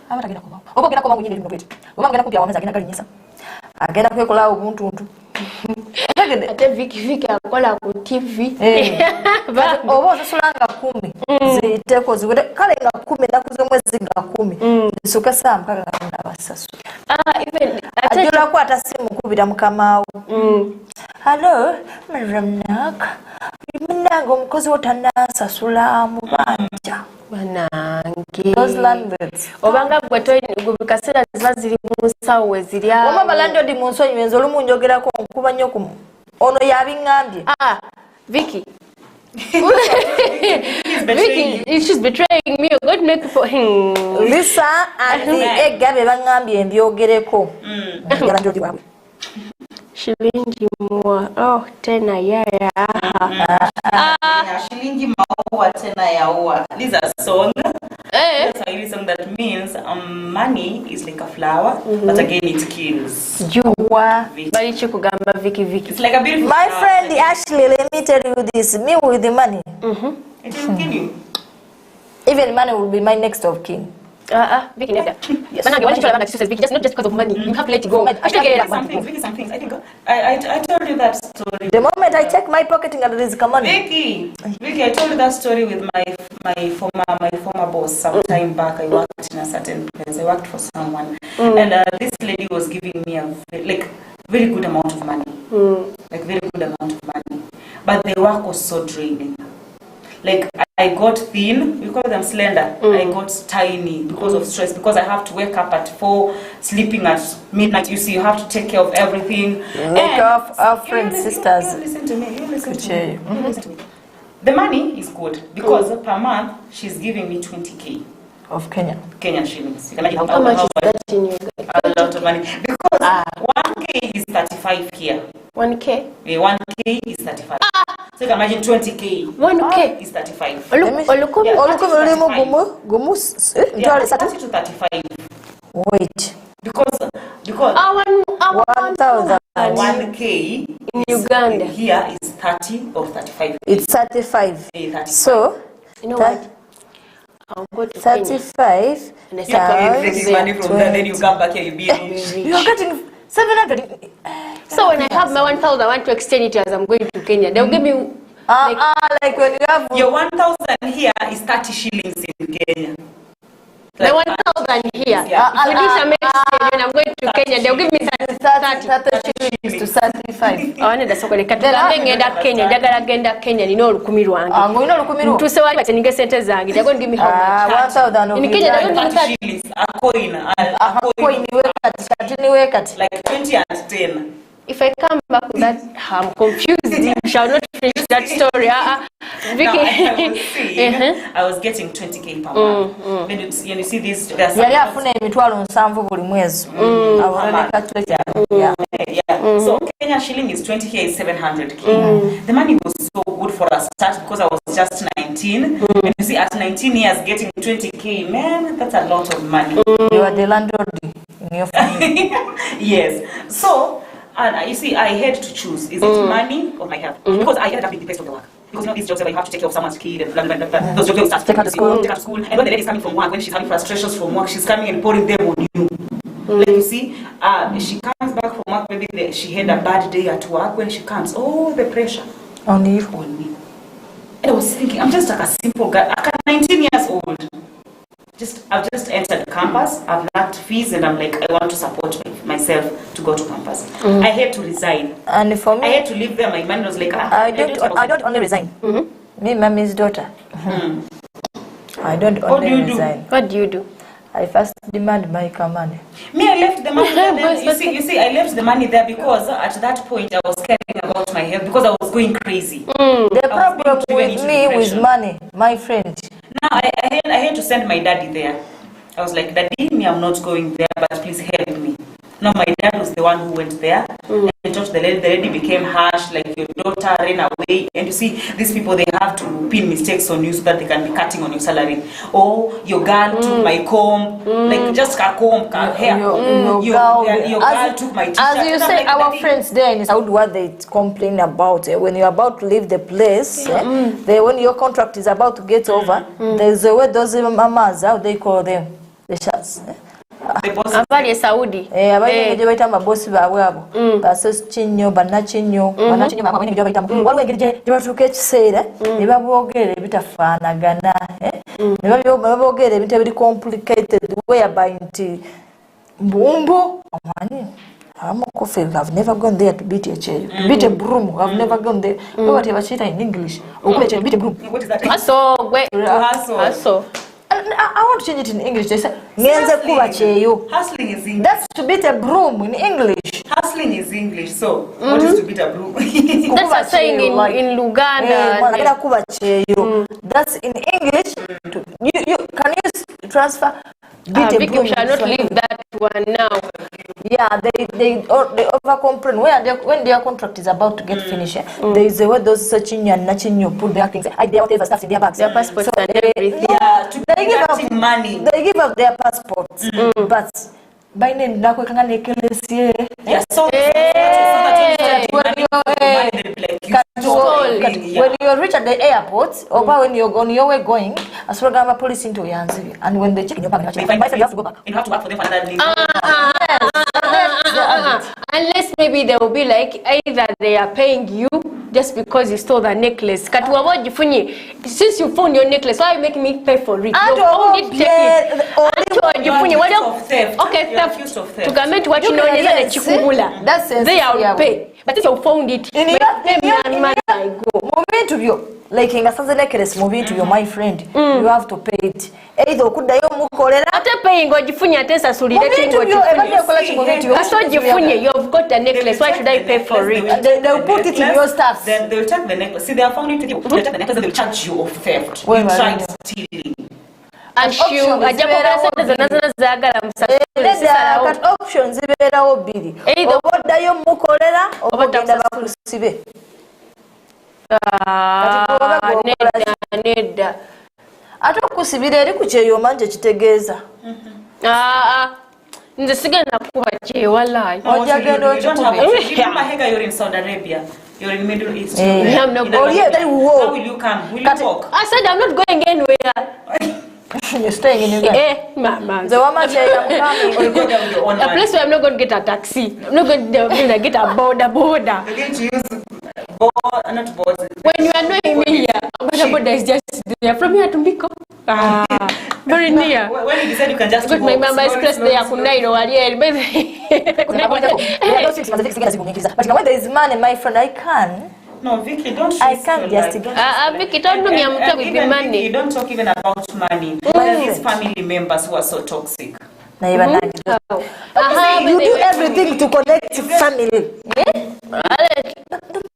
Amatagenda kuba. Okogenda kuba munyine mu bwete. Omangenda kupya wameza agenda kalinyisa. Agenda kwekola obuntu. ate Viki akola ku TV oba osasulanga 10 ziyiteko ziwere kale nga 10 naku z'omwezi nga 10 zisuka saa mpaka nga basasula even ajula kwata simu kubira mukamaawo hello mramnak munange omukozi wotanasasula mu banja banange those landlords obanga gwe kasera ziba ziri mu nsawo weziri awo omaba landlord mu nsonyi wenza olumu njogerako nkuba nnyo ku ono yabiŋŋambye Viki Viki, she's betraying me. What make for him? Lisa and Egga be baŋŋambye mbyogereko landlord waabwe shilingi mwa tena yaya shilingi maua tena yaua. These are song. That's a really song that means money is like a flower, but again it kills. It's like a beautiful my friend Ashley, let me tell you this, me with the money. It will kill you. Even money will be my next of kin. Viki never. Yes. Viki, just not just because of money. You have to let it go. Viki, some things. I think I told you that story. The moment I check my pocket and there is money. Viki, I told you that story with my former boss some time back. I worked in a certain place. I worked for someone, and this lady was giving me a very good amount of money, like very good amount of money. But the work was so draining. Like I got thin, we call them slender. I got tiny because of stress, because I have to wake up at 4, sleeping at midnight. You see, you have to take care of everything. Look off our friends, sisters. You listen to me. You listen to me. The money is good because per month she's giving me 20k of Kenyan shillings. You can imagine how much is that in your a lot of money because 1k is 35 here. 1k? Yeah, 1k is 35. So you can imagine 20k. 1k is 35. 30 to 35. Wait. Because 1,000 1k in Uganda here is 30 or 35. It's 35. 35. So you know what? I'll go to 35. You can get money from there, then you come back here, you be rich. You're getting 700. So when I have my 1,000, I want to exchange it as I'm going to Kenya. They'll give me like when you have your 1,000 here is 30 shillings in Kenya. My 1,000 here. If this exchange when I'm going to Kenya, they'll give me 30 shillings to 35. I want to soko lekatugambe ngenda Kenya, njagala genda Kenya nino olukumi lwange. Ng'olina olukumi lwo. Ntuse wali bati ninge sente zange. They're going to give me how much? 1,000 of in Kenya, they're going to give me 30 shillings. A coin. Like 20 and 10. If I come back with that, I'm confused. You shall not finish that story. Vicky. I was getting 20k per month. When you see this, there's yali afuna emitwalo 7 buli mwezi. So Kenya shilling is 20 here is 700k. The money was so good for a start because I was just 19. And you see, at 19 years getting 20k, man, that's a lot of money. You are the landlord in your family. Yes. So. And you see, I had to choose. Is it money or my health? Because I ended up being depressed of the work. Because you know these jobs where you have to take care of someone's kid and blah, blah, blah, blah. Those jobs you start take her to school. And when the lady is coming from work, when she's having frustrations from work, she's coming and pouring them on you. Like you see, she comes back from work, maybe she had a bad day at work. When she comes, the pressure. On you. On me. And I was thinking, I'm just like a simple guy. I'm 19 years old. I've just entered campus, I've learned fees, and I'm like, I want to support myself to go to campus. I had to resign. And for me, I had to live there. My man was like, I don't only resign. Me, mommy's daughter. I don't only resign. What do you do? I first demand my money. Me, I left the money there. You see, I left the money there because at that point I was caring about my health because I was going crazy. The problem with me with money, my friend. Now I had to send my daddy there. I was like, Daddy, me, I'm not going there, but please help me. No, my dad was the one who went there and talked to the lady. The lady became harsh, like your daughter ran away. And you see, these people, they have to pin mistakes on you so that they can be cutting on your salary. Oh, your girl took my comb, like just a comb, hair. Your girl took my t-shirt. As you say, like, our friends there in Saudi, what they complain about, when you're about to leave the place, when your contract is about to get over, there's a way those mamas, how they call them, the shots. abali Saudi abali ngeje baita amabosi baabwe abo basos kinyo banakinyo bakaba ngeje baita waliwo engeri gye batuuka ekiseera ne babogera ebitafaanagana ne babogera ebintu ebiri complicated whereby nti mbumbu amani I'm a coffee. I've never gone there to beat a chair. To beat a broom. I've never gone there. What have I in English? Beat a broom. What is that? Hustle. Wait. Hustle. I want to change it in English. They say, hustling is English. That's to beat a broom in English. Hustling is English. So, what is to beat a broom? That's a saying in Luganda. That's in English. You can you transfer? Vicky, we shall not leave that one now. Yeah, they overcomplain when their contract is about to get finished. There is a way those searching and nudging you put their things. They whatever stuff in their bags, their passports and everything. Yeah, they give up money. They give up their passports, but by name na kwekanga nekelesi. Yeah, so when you reach at the airport or when you're on your way going, as well as police into Yanzi, and when they check in your bag, you have to go back. You have to work for them for another day. Unless maybe they will be like either they are paying you just because you stole the necklace. Since you found your necklace, why are you making me pay for it? You found it, take it. Okay, theft. To come to what you know is a chikubula. That's they are pay. But if you found it, I go. Moment to you. Like in a Sunday necklace movie to your my friend, you have to pay it. Either could I after paying God Jifunya Tessa Solidating you've got a necklace, why should I pay for it? They'll put it in your stuff. Then they'll take the necklace. See, they are found it to you. They'll take the necklace, they'll charge you of theft. You tried stealing. And she options nedda ate okusibira eri ku kyeyoma nje kitegeeza nze sigenda kukuba kyewalayi ojagenda okikubira you're in Saudi Arabia, you're in Middle East. I'm not going. How will you come? Will you walk? I said I'm not going anywhere. You're staying in Uganda. Mama. The woman said I'm coming. A place where I'm not going to get a taxi. I'm not going to get a border. You're going to use not boards. When you are knowing me here, border is just there. From here to Mbiko. Very near. When you decide you can just walk. My mama's place there. But when there is money, my friend, I can. No, Vicky, don't. I can't just get. Vicky, don't know me. I'm talking with money. You don't talk even about money. There are these family members who are so toxic. You do everything to connect family. Don't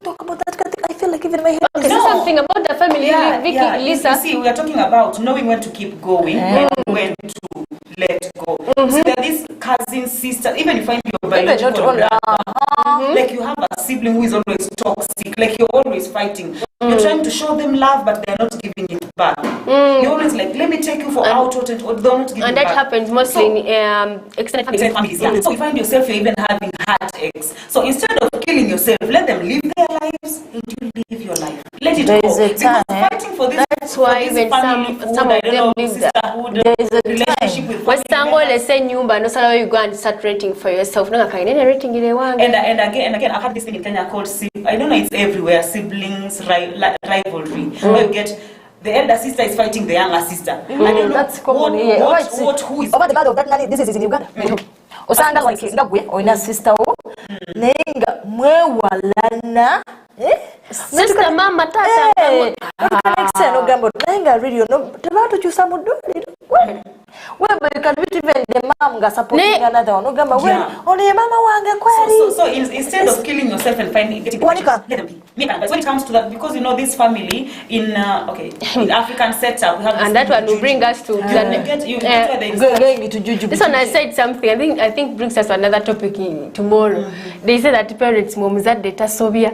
talk about that. I feel like even my head is something about the family. Vicky, Lisa. You see, we are talking about knowing when to keep going and when to let go. See, there are these cousin, sister, even if you find your biological brother, like you have a sibling who is always toxic, like you're always fighting. You're trying to show them love, but they're not giving it back. You're always like, let me take you for out, or they're not giving and it back. And that happens mostly in extended families. Yeah. So you find yourself even having heartaches. So instead of killing yourself, let them live their lives and you live your life. Let it go. Because fighting for this, that's why even some of them live there is a relationship with family members. You go and start renting for yourself. And again, I have this thing in Kenya called, I don't know, it's everywhere, siblings, rivalry. Where you get the elder sister is fighting the younger sister. I don't know that's common here. Who is over the bad of that money. This is in Uganda. Osanga like nga gwe oyina sister wo nenga mwewalana sister mama tata no gambo nenga radio no tabato chusa mudoli where you can beat even the mom ga supporting another one no gamba when only mama wange kweli so instead of killing yourself and finding getting let them be but when it comes to that, because you know this family in in African setup we have and that one will bring us to this one. I said something I think brings us to another topic tomorrow. They say that parents momza data sobia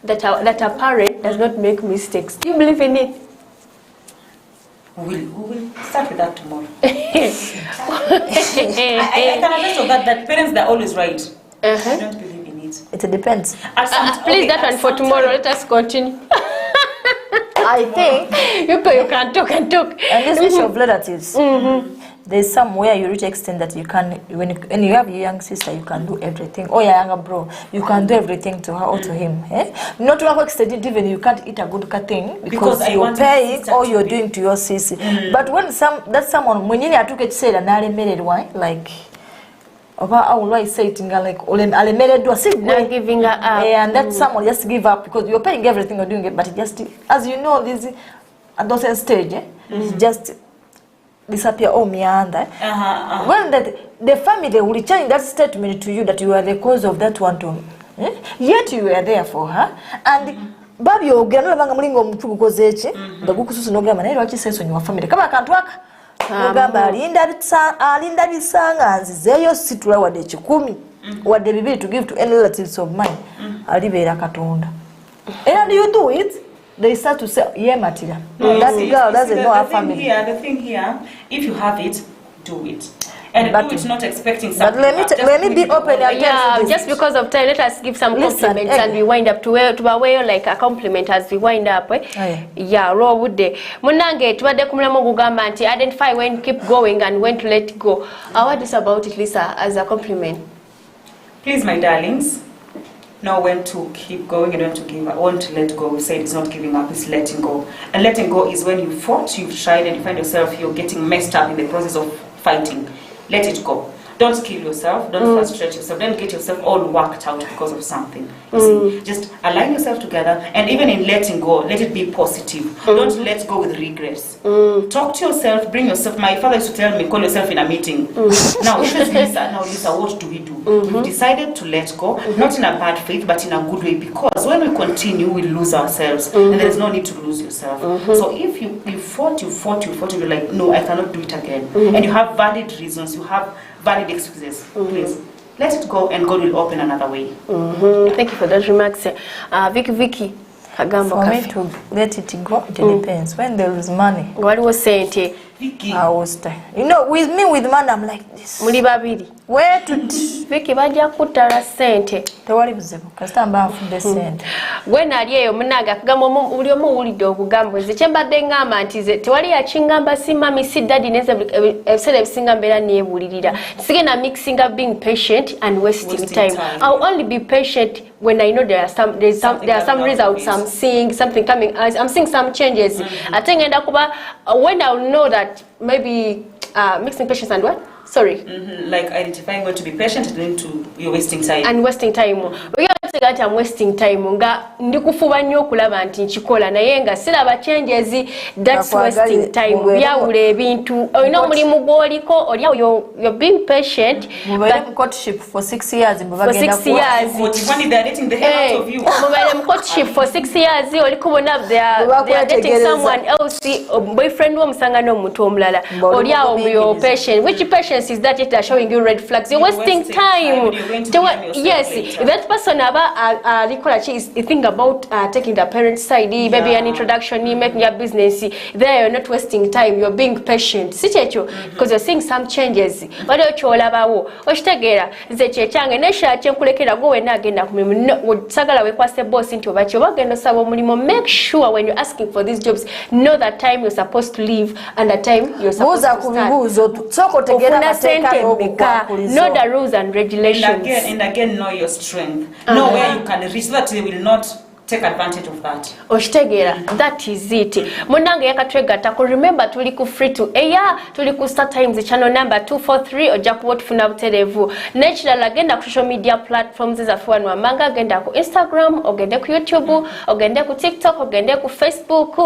that a parent does not make mistakes. Do you believe in it? We will start with that tomorrow. I can attest to that parents, they're always right. I don't believe in it. It depends. Please, that one for tomorrow. Let us continue. I think you can talk and talk. And this issue of relatives. There's somewhere you reach extent that you can, when you have a young sister, you can do everything. Or your younger bro, you can do everything to her or to him. Not to an extent even you can't eat a good thing because you're paying or you're doing to your sister. But when that's someone when you took it said and I married one like. I will always say things like I married do not giving her up. And that's someone just give up because you're paying everything you're doing it, but it just as you know this at those stage just disappear meander. When the family will change that statement to you that you are the cause of that one to yet you were there for her and babi ogera banga mulingo omuntu gukoze eche ndagukususu nogamba naye lwaki seso nywa family kama kantwaka ogamba alinda bisanga nzizeyo situla wadde 10 wadde 2 to give to any relatives of mine alibera katonda and you do it. They start to say, yeah, Matida. That girl doesn't know her family. The thing here, if you have it, do it. And do it not expecting something. But let me be open and tell you just because of time, let us give some compliments and we wind up to where like a compliment as we wind up. Yeah, raw would they. Munange, to the Kumamo Gugama, identify when keep going and when to let go. What is about it, Lisa, as a compliment? Please, my darlings. Know when to keep going and when to give up, when to let go. We said it's not giving up, it's letting go. And letting go is when you fought, you've tried, and you find yourself, you're getting messed up in the process of fighting. Let it go. Don't kill yourself, don't frustrate yourself, don't get yourself all worked out because of something. You see, just align yourself together, and even in letting go, let it be positive. Don't let go with regrets. Talk to yourself, bring yourself. My father used to tell me, call yourself in a meeting. Now, Lisa, what do we do? We've decided to let go, not in a bad faith, but in a good way, because when we continue, we lose ourselves, and there's no need to lose yourself. So if you fought, and you're like, no, I cannot do it again, and you have valid reasons, you have valid excuses, please let it go and God will open another way. Thank you for that remarks. Vicky for me to let it go, it depends. When there is money, what was saying I was there. You know, with me with money I'm like this. Where to Vicky bajja kutala sente tewali buzibu kasita mba nfudde sente when ali eyo munaga kugamba uli omu wulidde obugambo ze kyembadde ngamba nti ze tewali yakingamba si mami si daddy neze ebisere ebisinga mbeera neebulirira sigenda mixing up being patient and wasting time. I'll only be patient when I know there are some results I'm seeing something coming. I'm seeing some changes. I think ngenda kuba when I'll know that maybe mixing patience and what? Sorry. Like identifying when to be patient and when to you're wasting time. And wasting time. I'm wasting time. Nga ndikufuba nnyo okulaba nti nkikola naye nga siraba changes. That's wasting time. Byawula ebintu. Olina omulimu gw'oliko olyawo you're being patient. Mubaire courtship for 6 years. For 6 years. When they're dating the hell out of you. Mubaire courtship for 6 years. Oli kubona they are dating someone else. Boyfriend w'omusanga n'omuntu omulala. Olyawo you're patient. Which patience is that it are showing you red flags? You're wasting time. Yes, if that person is thinking about taking the parents' side, maybe an introduction, making your business, there you're not wasting time, you're being patient. Because you're seeing some changes. But you're all about Oshtegera, the Chechang, and Nesha, Chankulekera, go and again, would Sagala, we pass the boss into what you're working on. Make sure when you're asking for these jobs, know that time you're supposed to leave and the time you're supposed to start. Know the rules and regulations. And again, know your strength. Know where you can reach, so that they will not take advantage of that. Oshtegera, that is it. Munanga yakatwega tako. Remember tuliku free to air, tuliku start times channel number 243 ojakuwa tufuna buterevu. Natural agenda ku social media platforms za fuanu amanga agenda ku Instagram, ogende ku YouTube, ogende ku TikTok, ogende ku Facebook,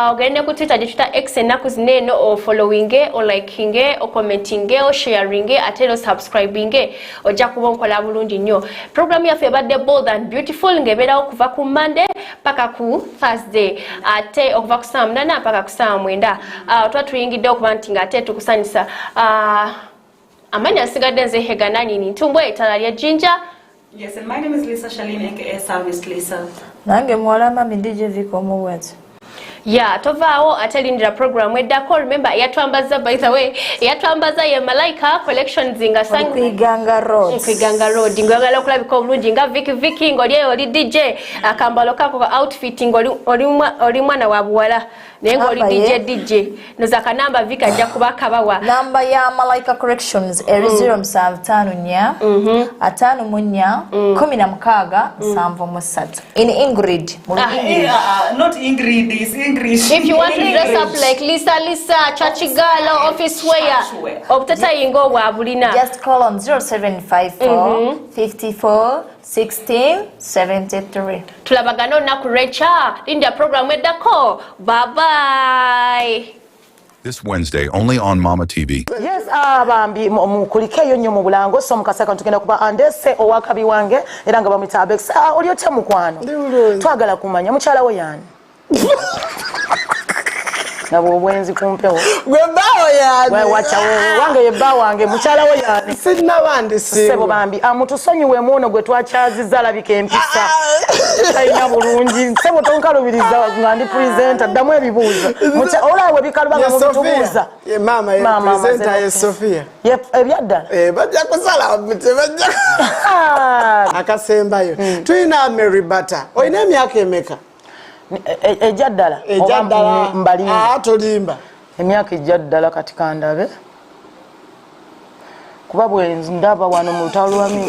ogende ku Twitter, X enaku zineno o following o liking o commenting o sharing atelo subscribing ojakuwa nkola bulungi nnyo. Program ya febade bold and beautiful ngebera okuva ku Monday paka ku Thursday ate okuva ku saa 8 paka ku saa 9 twatuyingidde okuba nti ng'ate tukusanyisa amanya asigadde nze heganani ntumbwe etala lya Jinja. Yes, and my name is Lisa Shaline aka Service Lisa. Nange mwala mami DJ Viko Muwezi. Yeah, tovaawo atelindira program eddako. Remember, yatwambaza, by the way, yatwambaza ye Malaika collections nga sang Kwiganga Road. Kwiganga Road. Ngwagala okulabika obulungi nga Vicky ng'oli oli DJ akambalo kako ka outfit ng'oli mwana wa buwala. Naye ng'oli DJ. Noza kanamba Vicky ajja kuba kabawa. Namba ya Malaika Corrections 0754 54 16 in Ingrid. Not Ingrid, is English. If you want to dress up like Lisa, Chachigalo, office wear, obtata ingo wa bulina. Just call on 0754 54 16 73. Tulabagano na kurecha India program edako. Bye bye. This Wednesday, only on Mama TV. Yes, bambi mukulikeyo nnyo mu bulango so mukasaka tugenda kuba andese owakabi wange era nga bamwita Abex. Oli otya mukwano? Twagala kumanya mukyala we yani. Nabo obwenzi kumpewo. Gwe bawo yani. Wewe wacha wewe wange ye bawo wange mukyala we yani. Sinna bandi sebo bambi amutusonyiwe muno gwe twakyaziza labika empisa. Ayina bulungi sebo tonkalubiriza ngandi presenter damu ebibuuza. Olawe bikalubanga mu bitubuuza. Ye mama ye presenter ye Sofia. Ye ebyaddala. Bajja kusala bajja. Akasembayo. Tuyina Mary Butter. Oyina emyaka emeka? Ejaddala mbali tolimba emyaka ejaddala kati kandabe kuba bwe ndaba wano mu lutalo lwami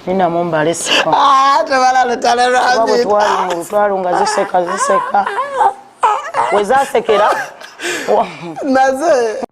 ninamu mbalesika tebala lutalo lwami twali mu lutalo nga ziseka wezasekera naze